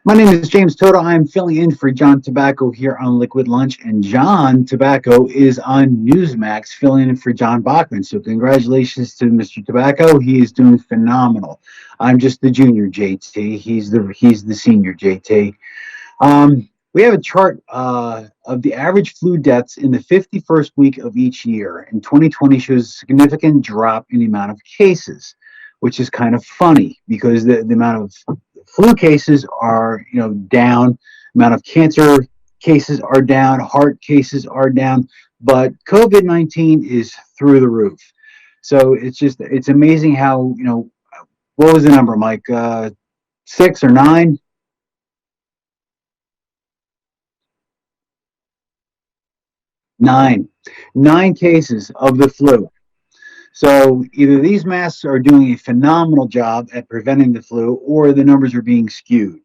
My name is James Toto. I'm filling in for John Tobacco here on Liquid Lunch, and John Tobacco is on Newsmax filling in for John Bachman. So, congratulations to Mr. Tobacco. He is doing phenomenal. I'm just the junior JT. He's the senior JT. We have a chart of the average flu deaths in the 51st week of each year, and 2020 shows a significant drop in the amount of cases, which is kind of funny because the amount of flu cases are down, amount of cancer cases are down, heart cases are down, but COVID-19 is through the roof. So it's amazing how what was the number, Mike? 6 or 9? 9 cases of the flu. So either these masks are doing a phenomenal job at preventing the flu, or the numbers are being skewed.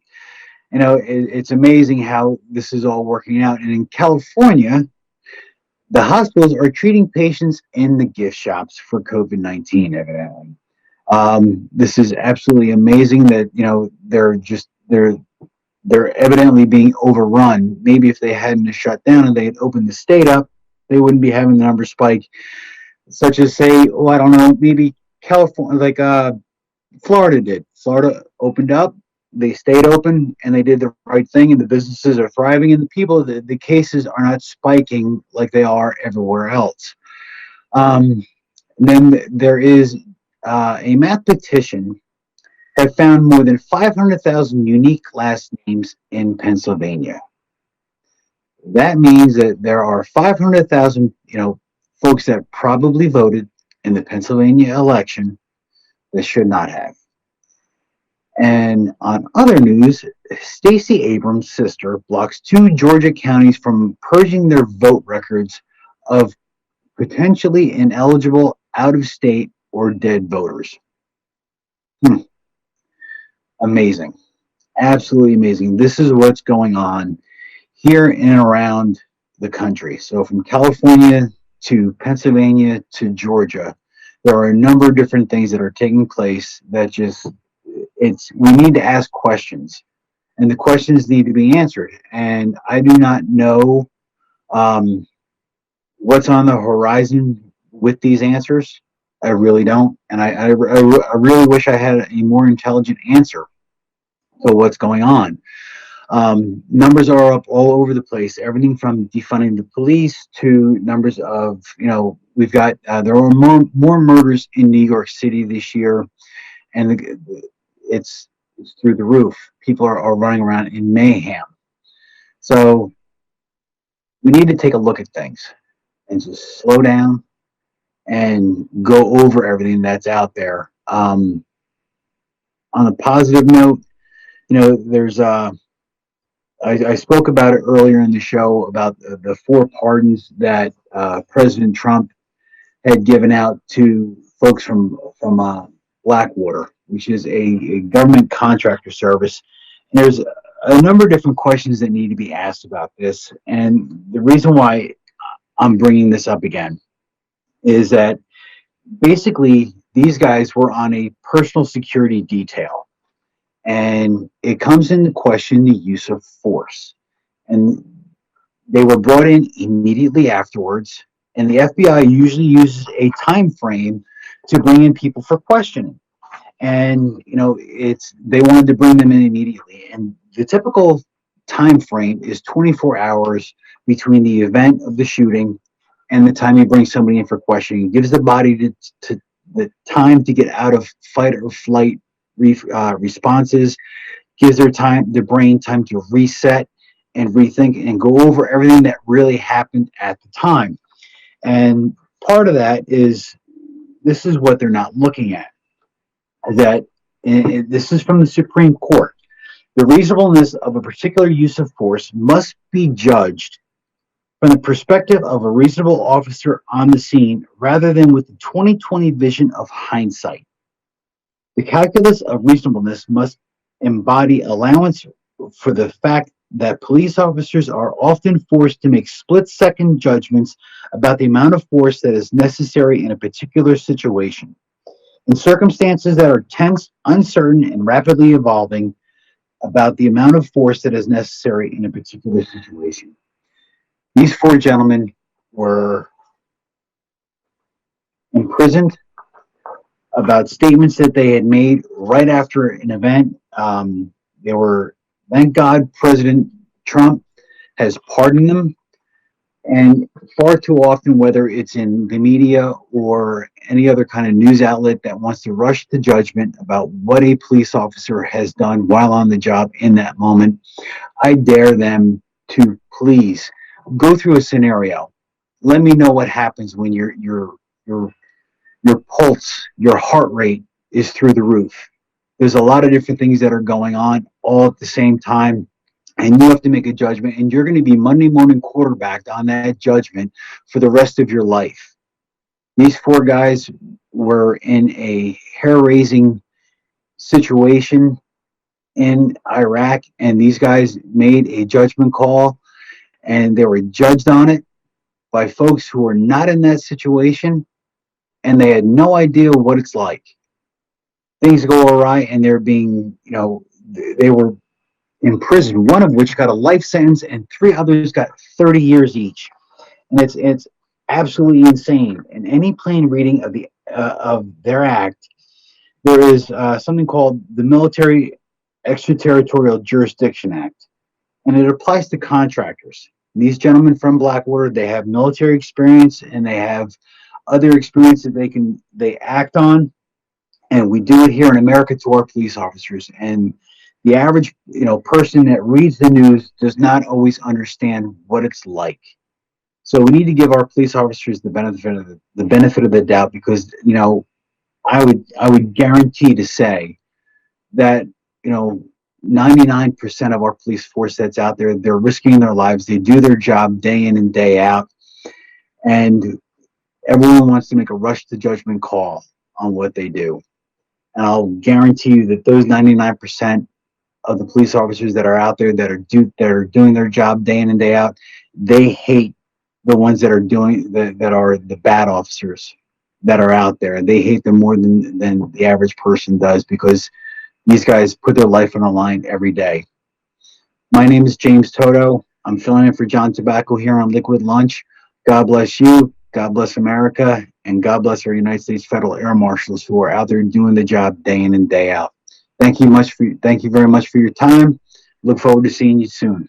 It's amazing how this is all working out. And in California, the hospitals are treating patients in the gift shops for COVID-19, evidently. This is absolutely amazing that they're evidently being overrun. Maybe if they hadn't shut down and they had opened the state up, they wouldn't be having the number spike. Such as, say, I don't know, maybe California, like Florida did. Florida opened up, they stayed open, and they did the right thing, and the businesses are thriving, and the cases are not spiking like they are everywhere else. Um, then there is a mathematician have found more than 500,000 unique last names in Pennsylvania. That means that there are 500,000, folks that probably voted in the Pennsylvania election that should not have. And on other news, Stacey Abrams' sister blocks 2 Georgia counties from purging their vote records of potentially ineligible out-of-state or dead voters. Amazing. Absolutely amazing. This is what's going on here in and around the country. So from California to Pennsylvania to Georgia, there are a number of different things that are taking place that we need to ask questions, and the questions need to be answered. And I do not know what's on the horizon with these answers. I really don't, and I really wish I had a more intelligent answer to what's going on. Numbers are up all over the place. Everything from defunding the police to numbers of, we've got there are more murders in New York City this year, and it's through the roof. People are running around in mayhem. So we need to take a look at things and just slow down and go over everything that's out there. On a positive note, there's I spoke about it earlier in the show about the 4 pardons that President Trump had given out to folks from Blackwater, which is a government contractor service. And there's a number of different questions that need to be asked about this. And the reason why I'm bringing this up again is that basically these guys were on a personal security detail. And it comes into question the use of force. And they were brought in immediately afterwards. And the FBI usually uses a time frame to bring in people for questioning. And they wanted to bring them in immediately. And the typical time frame is 24 hours between the event of the shooting and the time you bring somebody in for questioning. It gives the body to the time to get out of fight or flight responses, gives their brain time to reset and rethink and go over everything that really happened at the time. And part of that is, this is what they're not looking at. That this is from the Supreme Court. The reasonableness of a particular use of force must be judged from the perspective of a reasonable officer on the scene rather than with the 2020 vision of hindsight. The calculus of reasonableness must embody allowance for the fact that police officers are often forced to make split-second judgments about the amount of force that is necessary in a particular situation. In circumstances that are tense, uncertain, and rapidly evolving, about the amount of force that is necessary in a particular situation. These four gentlemen were imprisoned about statements that they had made right after an event. They were, thank God, President Trump has pardoned them. And far too often, whether it's in the media or any other kind of news outlet that wants to rush to judgment about what a police officer has done while on the job in that moment, I dare them to please go through a scenario. Let me know what happens when your pulse, your heart rate is through the roof. There's a lot of different things that are going on all at the same time, and you have to make a judgment, and you're going to be Monday morning quarterbacked on that judgment for the rest of your life. These four guys were in a hair-raising situation in Iraq, and these guys made a judgment call, and they were judged on it by folks who were not in that situation, and they had no idea what it's like. Things go awry, and they're being, they were in prison, one of which got a life sentence, and three others got 30 years each. And it's absolutely insane. In any plain reading of their act, there is something called the Military Extraterritorial Jurisdiction Act, and it applies to contractors. These gentlemen from Blackwater, they have military experience and they have other experience that they act on, and we do it here in America to our police officers. And the average person that reads the news does not always understand what it's like. So we need to give our police officers the benefit of the doubt, because I would guarantee to say that 99% of our police force that's out there, they're risking their lives. They do their job day in and day out, and everyone wants to make a rush to judgment call on what they do. And I'll guarantee you that those 99% of the police officers that are out there that are doing their job day in and day out, they hate the ones that are the bad officers that are out there. They hate them more than the average person does, because these guys put their life on the line every day. My name is James Toto. I'm filling in for John Tobacco here on Liquid Lunch. God bless you. God bless America, and God bless our United States Federal Air Marshals who are out there doing the job day in and day out. Thank you very much for your time. Look forward to seeing you soon.